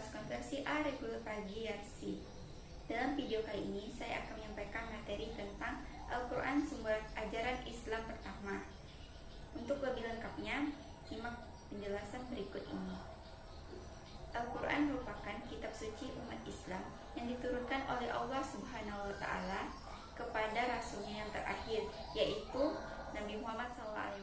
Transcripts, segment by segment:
kelas konversi A reguler pagi Yarsi. Dalam video kali ini saya akan menyampaikan materi tentang Al-Quran sumber ajaran Islam pertama. Untuk lebih lengkapnya, simak penjelasan berikut ini. Al-Quran merupakan kitab suci umat Islam yang diturunkan oleh Allah Subhanahu wa Ta'ala kepada Rasulnya yang terakhir, yaitu Nabi Muhammad SAW,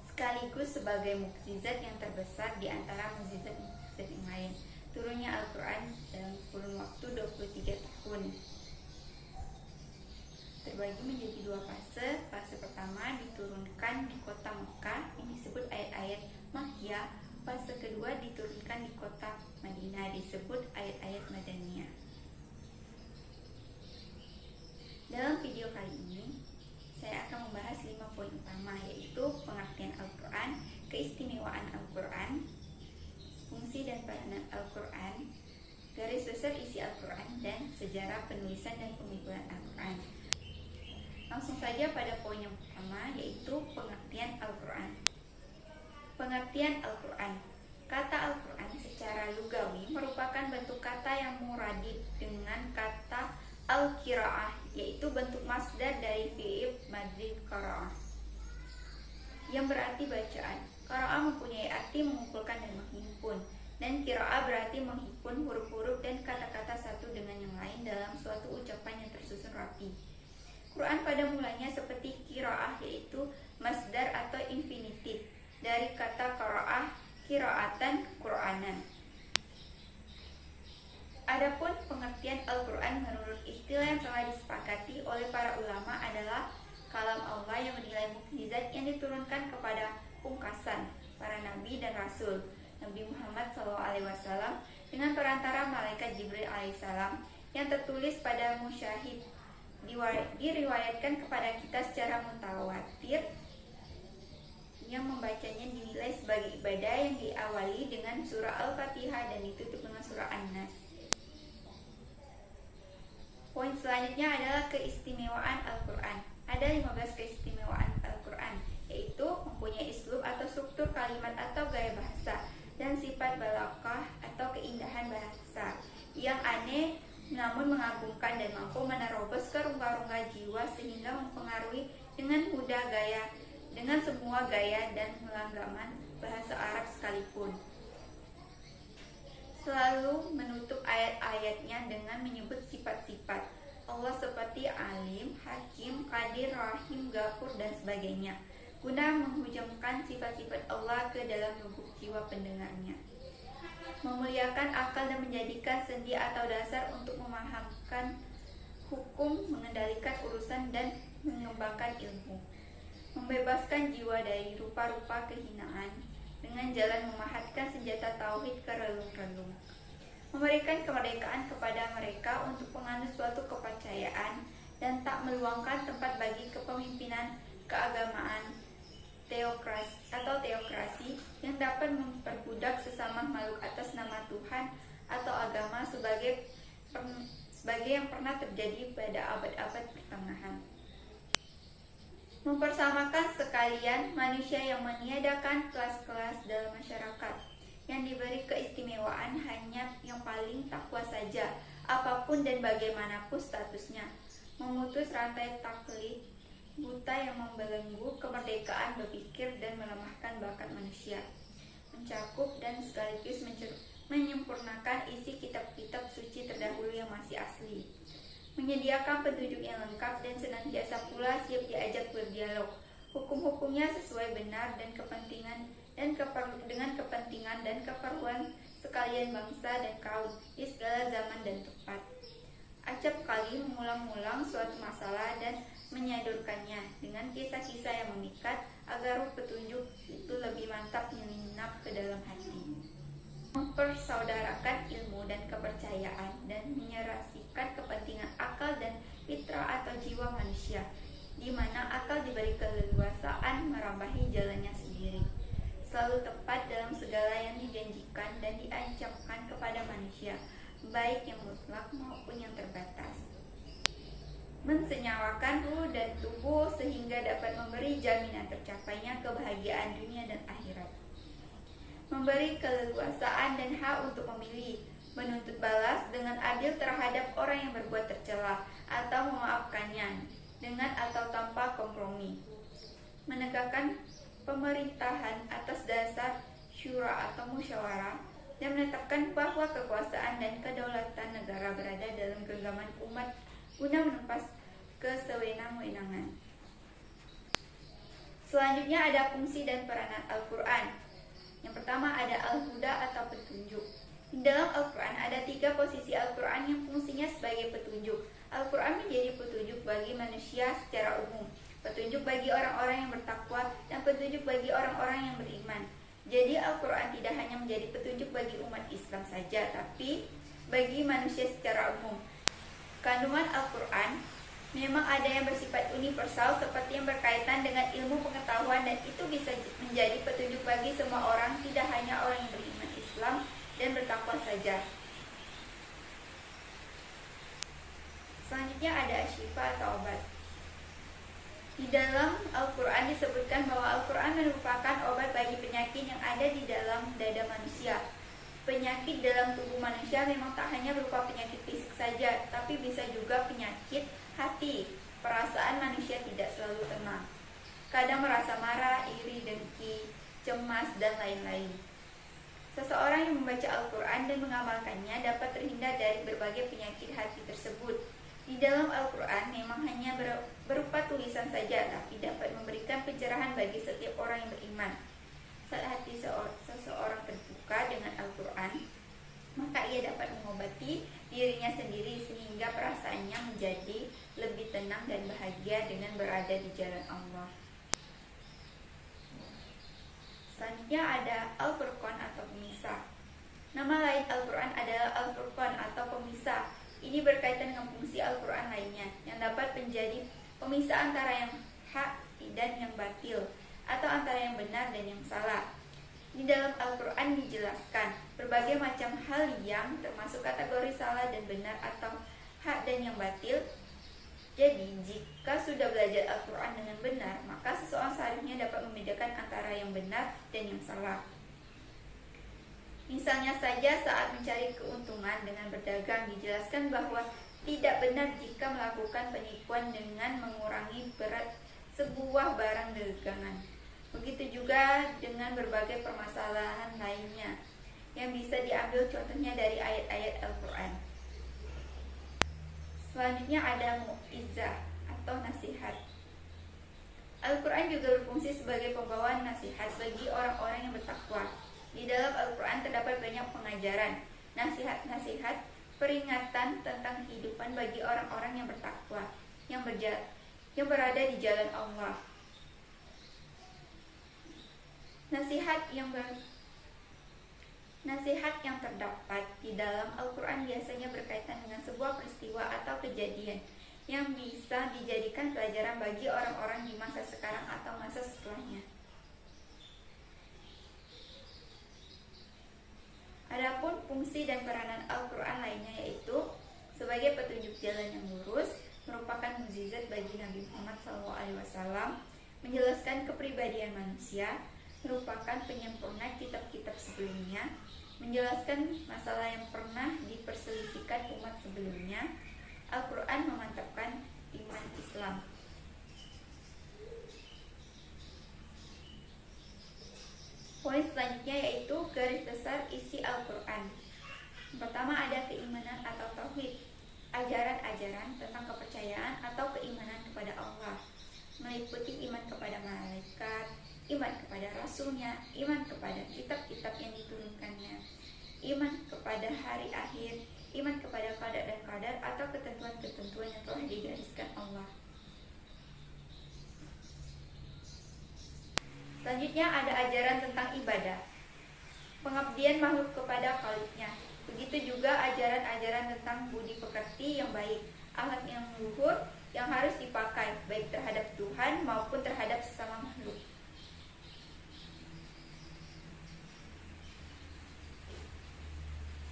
sekaligus sebagai mukjizat yang terbesar di antara mukjizat-mukjizat yang lain. Turunnya Al-Quran dalam kurun waktu 23 tahun. Terbagi menjadi dua fase. Fase pertama diturunkan di kota Mekah yang disebut ayat-ayat Makkiyah. Fase kedua diturunkan di kota Madinah disebut ayat-ayat Madaniyah. Dalam video kali ini saya akan membahas 5 poin utama, yaitu pengertian Al-Quran, keistimewaan Al-Quran, fungsi dan peranan Al-Quran, garis besar isi Al-Quran, dan sejarah penulisan dan pemikulan Al-Quran. Langsung saja pada poin yang pertama, yaitu pengertian Al-Quran. Pengertian Al-Quran. Kata Al-Quran secara lugawi merupakan bentuk kata yang muradif dengan kata al-qiraah, yaitu bentuk masdar dari fi'il madri qara'ah, yang berarti bacaan. Qara'ah mempunyai arti mengumpulkan dan menghimpun, dan qiraah berarti menghimpun huruf-huruf dan kata-kata satu dengan yang lain dalam suatu ucapan yang tersusun rapi. Quran pada mulanya seperti qiraah, yaitu masdar atau infinitif dari kata qara'ah, qira'atan, Qur'anan. Adapun pengertian Al-Quran menurut istilah yang telah disepakati oleh para ulama adalah kalam Allah yang bernilai mukjizat yang diturunkan kepada pungkasan para nabi dan rasul, Nabi Muhammad SAW, dengan perantara malaikat Jibril alaihissalam, yang tertulis pada musyahid, diriwayatkan kepada kita secara mutawatir, yang membacanya dinilai sebagai ibadah yang diawali dengan surah Al-Fatihah dan ditutup dengan surah An-Nas. Poin selanjutnya adalah keistimewaan Al-Quran. Ada 15 keistimewaan Al-Quran, yaitu mempunyai uslub atau struktur kalimat atau gaya bahasa, dan sifat balaghah atau keindahan bahasa yang aneh namun mengagumkan dan mampu menerobos ke rongga-rongga jiwa sehingga mempengaruhi dengan mudah dengan semua gaya dan melanggaman bahasa Arab sekalipun. Selalu menutup ayat-ayatnya dengan menyebut sifat-sifat Allah seperti alim, hakim, qadir, rahim, ghafur, dan sebagainya, guna menghujamkan sifat-sifat Allah ke dalam lubuk jiwa pendengarnya, memuliakan akal dan menjadikan sendi atau dasar untuk memahamkan hukum, mengendalikan urusan, dan mengembangkan ilmu, membebaskan jiwa dari rupa-rupa kehinaan dengan jalan memahatkan senjata tauhid ke relung-relung, memberikan kemerdekaan kepada mereka untuk menganut suatu kepercayaan dan tak meluangkan tempat bagi kepemimpinan keagamaan teokrasi yang dapat memperbudak sesama makhluk atas nama Tuhan atau agama sebagai yang pernah terjadi pada abad-abad pertengahan. Mempersamakan sekalian manusia yang meniadakan kelas-kelas dalam masyarakat, yang diberi keistimewaan hanya yang paling takwa saja, apapun dan bagaimanapun statusnya, memutus rantai taklid buta yang membelenggu kemerdekaan berpikir dan melemahkan bakat manusia, mencakup dan sekaligus menyempurnakan isi kitab-kitab suci terdahulu yang masih asli, menyediakan petunjuk yang lengkap dan senantiasa pula siap diajak berdialog. Hukum-hukumnya sesuai benar dan dengan kepentingan dan keperluan sekalian bangsa dan kaum di segala zaman dan tempat. Acap kali mengulang-ulang suatu masalah dan menyodorkannya dengan kisah-kisah yang memikat agar petunjuk itu lebih mantap menginap ke dalam hati, mempersaudarakan ilmu dan kepercayaan, dan menyerasikan kepentingan akal dan fitrah atau jiwa manusia, di mana akal diberi keleluasaan merambahi jalannya sendiri, selalu tepat dalam segala yang dijanjikan dan diancamkan kepada manusia, baik yang mutlak maupun yang terbatas, mensenyawakan ruh dan tubuh sehingga dapat memberi jaminan tercapainya kebahagiaan dunia dan akhirat. memberi keleluasaan dan hak untuk memilih, menuntut balas dengan adil terhadap orang yang berbuat tercela atau memaafkannya dengan atau tanpa kompromi, menegakkan pemerintahan atas dasar syura atau musyawarah, dan menetapkan bahwa kekuasaan dan kedaulatan negara berada dalam genggaman umat guna menumpas kesewenang-wenangan. Selanjutnya ada fungsi dan peranan Al-Quran. Yang pertama ada Al-Huda atau petunjuk. Di dalam Al-Quran ada 3 posisi Al-Quran yang fungsinya sebagai petunjuk. Al-Quran menjadi petunjuk bagi manusia secara umum, petunjuk bagi orang-orang yang bertakwa, dan petunjuk bagi orang-orang yang beriman. Jadi Al-Quran tidak hanya menjadi petunjuk bagi umat Islam saja, tapi bagi manusia secara umum. Kandungan Al-Quran memang ada yang bersifat universal seperti yang berkaitan dengan ilmu pengetahuan, dan itu bisa menjadi petunjuk bagi semua orang, tidak hanya orang yang beriman Islam dan bertakwa saja. Selanjutnya ada Asyifa atau obat. Di dalam Al-Quran disebutkan bahwa Al-Quran merupakan obat bagi penyakit yang ada di dalam dada manusia. Penyakit dalam tubuh manusia memang tak hanya berupa penyakit fisik saja, tapi bisa juga penyakit hati. Perasaan manusia tidak selalu tenang. Kadang merasa marah, iri, dengki, cemas, dan lain-lain. Seseorang yang membaca Al-Quran dan mengamalkannya dapat terhindar dari berbagai penyakit hati tersebut. Di dalam Al-Quran memang hanya berupa tulisan saja, tapi dapat memberikan pencerahan bagi setiap orang yang beriman. Saat hati seseorang terbuka dengan Al-Quran, maka ia dapat mengobati dirinya sendiri sehingga perasaannya menjadi lebih tenang dan bahagia dengan berada di jalan Allah. Selanjutnya ada Al-Furqan atau pemisah. Nama lain Al-Quran adalah Al-Furqan atau pemisah. Ini berkaitan dengan fungsi Al-Quran lainnya yang dapat menjadi pemisah antara yang hak dan yang batil, atau antara yang benar dan yang salah. Di dalam Al-Quran dijelaskan berbagai macam hal yang termasuk kategori salah dan benar atau hak dan yang batil. Jadi jika sudah belajar Al-Quran dengan benar, maka seseorang seharusnya dapat membedakan antara yang benar dan yang salah. Misalnya saja saat mencari keuntungan dengan berdagang dijelaskan bahwa tidak benar jika melakukan penipuan dengan mengurangi berat sebuah barang dagangan. Begitu juga dengan berbagai permasalahan lainnya yang bisa diambil contohnya dari ayat-ayat Al-Quran. Selanjutnya ada mu'izah atau nasihat. Al-Quran juga berfungsi sebagai pembawa nasihat bagi orang-orang yang bertakwa. Di dalam Al-Quran terdapat banyak pengajaran, nasihat-nasihat, peringatan tentang kehidupan bagi orang-orang yang bertakwa, yang berada di jalan Allah. Nasihat yang terdapat di dalam Al-Quran biasanya berkaitan dengan sebuah peristiwa atau kejadian yang bisa dijadikan pelajaran bagi orang-orang di masa sekarang atau masa setelahnya. Adapun fungsi dan peranan Al-Quran lainnya yaitu sebagai petunjuk jalan yang lurus, merupakan mukjizat bagi Nabi Muhammad SAW, menjelaskan kepribadian manusia, merupakan penyempurna kitab-kitab sebelumnya, menjelaskan masalah yang pernah diperselisihkan umat sebelumnya. Al-Quran memantapkan iman Islam. Poin selanjutnya yaitu garis besar isi Al-Quran. Pertama ada keimanan atau tauhid, ajaran-ajaran tentang kepercayaan atau keimanan kepada Allah, meliputi iman kepada malaikat, iman kepada rasulnya, iman kepada kitab-kitab yang diturunkannya, iman kepada hari akhir, iman kepada qada dan qadar atau ketentuan-ketentuan yang telah digariskan Allah. Selanjutnya ada ajaran tentang ibadah, pengabdian makhluk kepada Khaliknya. Begitu juga ajaran-ajaran tentang budi pekerti yang baik, akhlak yang luhur yang harus dipakai baik terhadap Tuhan maupun terhadap sesama makhluk.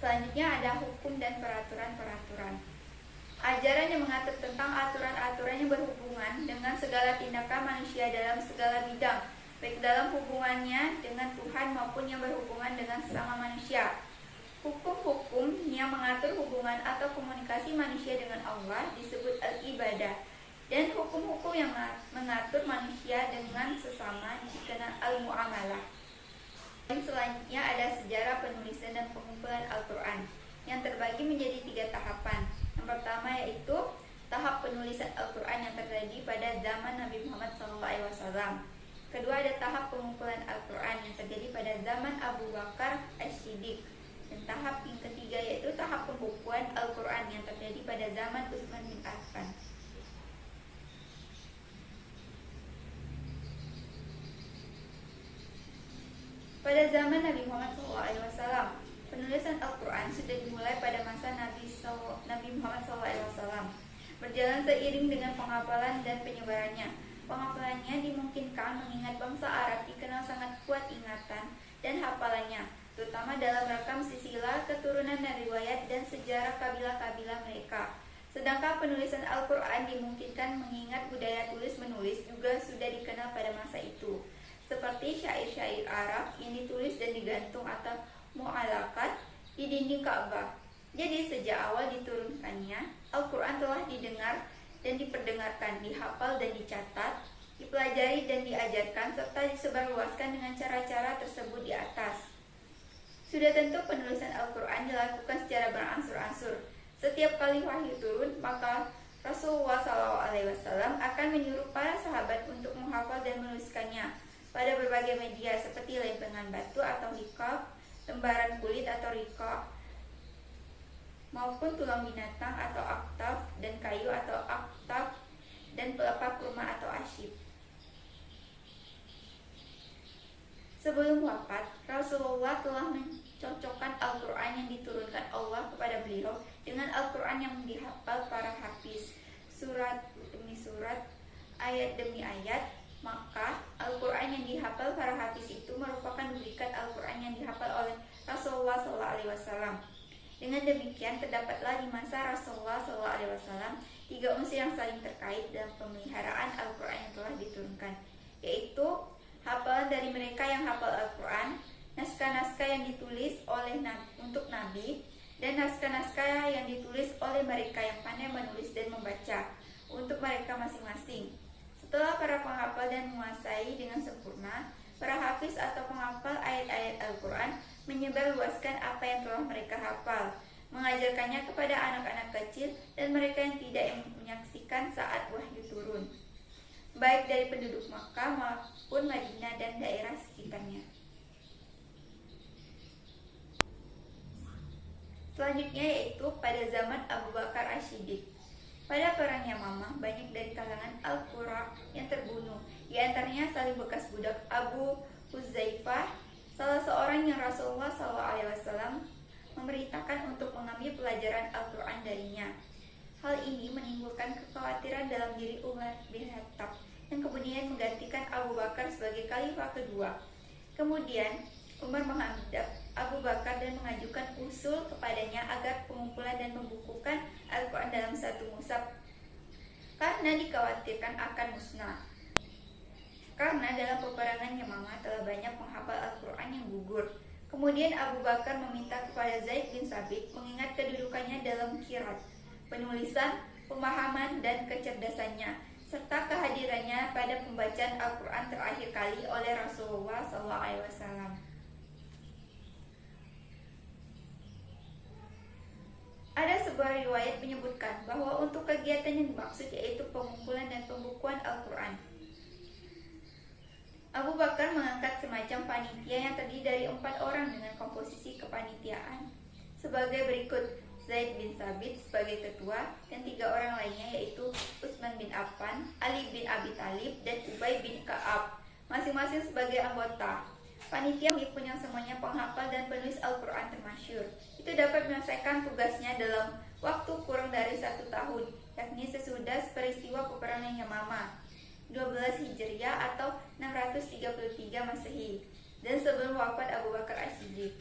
Selanjutnya ada hukum dan peraturan-peraturan. Ajaran yang mengatur tentang aturan-aturan yang berhubungan dengan segala tindakan manusia dalam segala bidang, baik dalam hubungannya dengan Tuhan maupun yang berhubungan dengan sesama manusia. Hukum-hukum yang mengatur hubungan atau komunikasi manusia dengan Allah disebut al-ibadah, dan hukum-hukum yang mengatur manusia dengan sesama dikenal al-muamalah. Selanjutnya ada sejarah penulisan dan pengumpulan Al-Quran yang terbagi menjadi 3 tahapan. Yang pertama yaitu tahap penulisan Al-Quran yang terjadi pada zaman Nabi Muhammad SAW. Kedua ada tahap pengumpulan Al-Quran yang terjadi pada zaman Abu Bakar As-Siddiq. Dan tahap yang ketiga yaitu tahap pembukuan Al-Quran yang terjadi pada zaman Utsman bin Affan. Pada zaman Nabi Muhammad SAW, penulisan Al-Quran sudah dimulai pada masa Nabi Muhammad SAW. Berjalan seiring dengan penghafalan dan penyebarannya. Penghafalannya dimungkinkan mengingat bangsa Arab dikenal sangat kuat ingatan dan hafalannya, terutama dalam rakam silsilah keturunan dan riwayat dan sejarah kabilah-kabilah mereka. Sedangkan penulisan Al-Quran dimungkinkan mengingat budaya tulis-menulis juga sudah dikenal pada masa itu, seperti syair-syair Arab yang ditulis dan digantung atau mu'alakat di dinding Ka'bah. Jadi sejak awal diturunkannya, Al-Quran telah didengar dan diperdengarkan, dihafal dan dicatat, dipelajari dan diajarkan, serta disebarluaskan dengan cara-cara tersebut di atas. Sudah tentu penulisan Al-Quran dilakukan secara berangsur-angsur. Setiap kali wahyu turun, maka Rasulullah SAW akan menyuruh para sahabat untuk menghafal dan menuliskannya pada berbagai media seperti lempengan batu atau hikaf, lembaran kulit atau rika, maupun tulang binatang atau aktaf, dan kayu atau aktaf, dan pelepah kurma atau asyib. Sebelum wafat, Rasulullah telah mencocokkan Al-Quran yang diturunkan Allah kepada beliau dengan Al-Quran yang dihafal para hafiz, surat demi surat, ayat demi ayat. Maka Al-Quran yang dihafal para hafiz itu merupakan duplikat Al-Quran yang dihafal oleh Rasulullah SAW. Dengan demikian terdapatlah di masa Rasulullah SAW 3 unsur yang saling terkait dalam pemeliharaan Al-Quran yang telah diturunkan, yaitu hafalan dari mereka yang hafal Al-Quran, naskah-naskah yang ditulis oleh untuk Nabi, dan naskah-naskah yang ditulis oleh mereka yang pandai menulis dan membaca untuk mereka masing-masing. Setelah para penghafal dan menguasai dengan sempurna, para hafiz atau penghafal ayat-ayat Al-Quran menyebarluaskan apa yang telah mereka hafal, mengajarkannya kepada anak-anak kecil dan mereka yang tidak menyaksikan saat wahyu turun, baik dari penduduk Makkah maupun Madinah dan daerah sekitarnya. Selanjutnya yaitu pada zaman Abu Bakar As-Siddiq. Pada perang Yamamah, banyak dari kalangan Al-Qura yang terbunuh. Di antaranya saling bekas budak Abu Huzaifah, salah seorang yang Rasulullah SAW memerintahkan untuk mengambil pelajaran Al-Quran darinya. Hal ini menimbulkan kekhawatiran dalam diri Umar bin Khattab, yang kemudian menggantikan Abu Bakar sebagai khalifah kedua. Kemudian Umar menghadap Abu Bakar dan mengajukan usul kepadanya agar pengumpulan dan membukukan Al-Quran dalam satu mushaf, karena dikhawatirkan akan musnah. Karena dalam peperangan Yamamah telah banyak penghafal Al-Quran yang gugur. Kemudian Abu Bakar meminta kepada Zaid bin Sabit mengingat kedudukannya dalam qiraat, penulisan, pemahaman, dan kecerdasannya, serta kehadirannya pada pembacaan Al-Quran terakhir kali oleh Rasulullah SAW. Ada sebuah riwayat menyebutkan bahwa untuk kegiatan yang dimaksud yaitu pengumpulan dan pembukuan Al-Quran, Abu Bakar mengangkat semacam panitia yang terdiri dari 4 orang dengan komposisi kepanitiaan sebagai berikut: Zaid bin Sabit sebagai ketua dan 3 orang lainnya yaitu Utsman bin Affan, Ali bin Abi Thalib, dan Ubay bin Ka'ab, masing-masing sebagai anggota. Panitia pun yang semuanya penghafal dan penulis Al-Quran termasyhur itu dapat menyelesaikan tugasnya dalam waktu kurang dari 1 tahun, yakni sesudah peristiwa peperangan Yamamah 12 Hijriah atau 633 Masehi, dan sebelum wafat Abu Bakar As-Siddiq.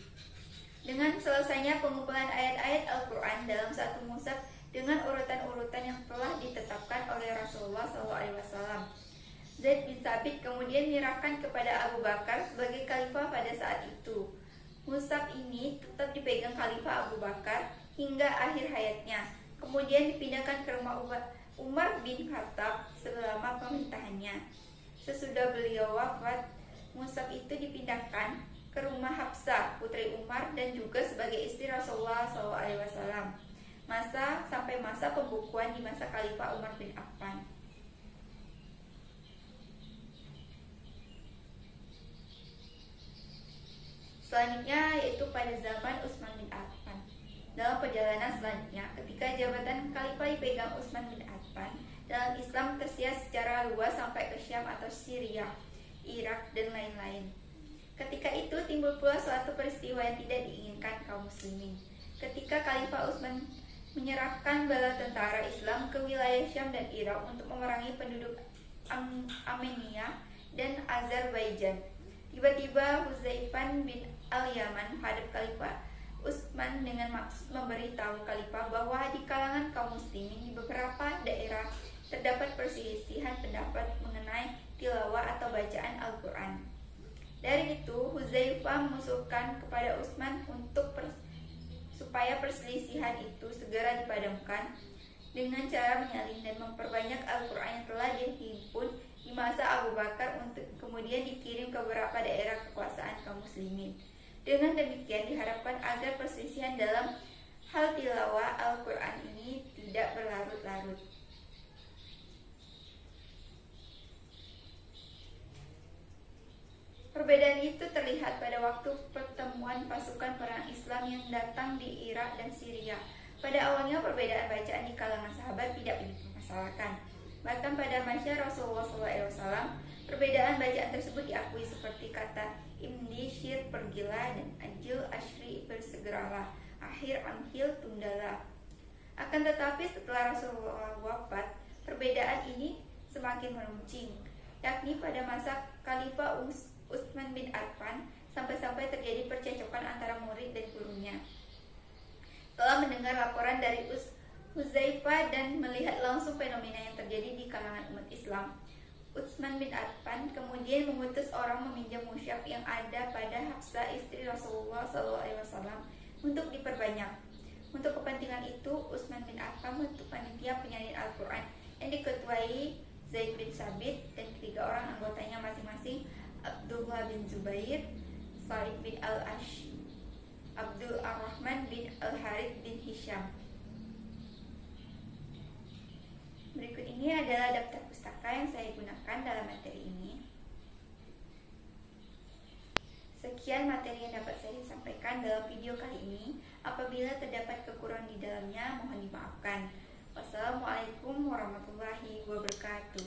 Dengan selesainya pengumpulan ayat-ayat Al-Quran dalam satu mushaf dengan urutan-urutan yang telah ditetapkan oleh Rasulullah SAW, Zaid bin Thabit kemudian menyerahkan kepada Abu Bakar sebagai khalifah pada saat itu. Mushaf ini tetap dipegang Khalifah Abu Bakar hingga akhir hayatnya. Kemudian dipindahkan ke rumah Umar bin Khattab selama pemerintahannya. Sesudah beliau wafat, mushaf itu dipindahkan ke rumah Hafsah, putri Umar, dan juga sebagai istri Rasulullah SAW. Sampai masa pembukuan di masa Khalifah Umar bin Affan. Selanjutnya yaitu pada zaman Utsman bin Affan. Dalam perjalanan selanjutnya, ketika jabatan khalifah dipegang Utsman bin Affan, dalam Islam tersiar secara luas sampai ke Syam atau Syria, Irak, dan lain-lain. Ketika itu timbul pula suatu peristiwa yang tidak diinginkan kaum muslimin. Ketika Khalifah Utsman menyerahkan bala tentara Islam ke wilayah Syam dan Irak untuk memerangi penduduk Armenia dan Azerbaijan. Tiba-tiba Hudzaifah bin al-Yaman menghadap Khalifah Utsman dengan maksud memberitahu Khalifah bahwa di kalangan kaum muslimin di beberapa daerah terdapat perselisihan pendapat mengenai tilawah atau bacaan Al-Quran. Dari itu, Hudzaifah mengusulkan kepada Utsman supaya perselisihan itu segera dipadamkan dengan cara menyalin dan memperbanyak Al-Quran yang telah dihimpun di masa Abu Bakar untuk kemudian dikirim ke beberapa daerah kekuasaan kaum muslimin. Dengan demikian diharapkan agar perselisihan dalam hal tilawah Al-Quran ini tidak berlarut-larut. Perbedaan itu terlihat pada waktu pertemuan pasukan perang Islam yang datang di Irak dan Syria. Pada awalnya perbedaan bacaan di kalangan sahabat tidak dipermasalahkan. Bahkan pada masa Rasulullah SAW, perbedaan bacaan tersebut diakui seperti kata Imdi Syir pergilah dan Ajil Ashri bersegeralah, akhir Amhil tundalah. Akan tetapi setelah Rasulullah wafat, perbedaan ini semakin meruncing, yakni pada masa Khalifah Utsman bin Affan sampai-sampai terjadi percekcokan antara murid dan gurunya. Setelah mendengar laporan dari Hudzaifah dan melihat langsung fenomena yang terjadi di kalangan umat Islam, Utsman bin Affan kemudian mengutus orang meminjam mushaf yang ada pada Hafsah istri Rasulullah SAW untuk diperbanyak. Untuk kepentingan itu, Utsman bin Affan membentuk panitia penyalin Al-Quran yang diketuai Zaid bin Thabit dan 3 orang anggotanya masing-masing, Abdullah bin Zubair, Said bin Al-Ash, Abdul Ar-Rahman bin Al-Harith bin Hisham. Berikut ini adalah daftar pustaka yang saya gunakan dalam materi ini. Sekian materi yang dapat saya sampaikan dalam video kali ini. Apabila terdapat kekurangan di dalamnya, mohon dimaafkan. Wassalamualaikum warahmatullahi wabarakatuh.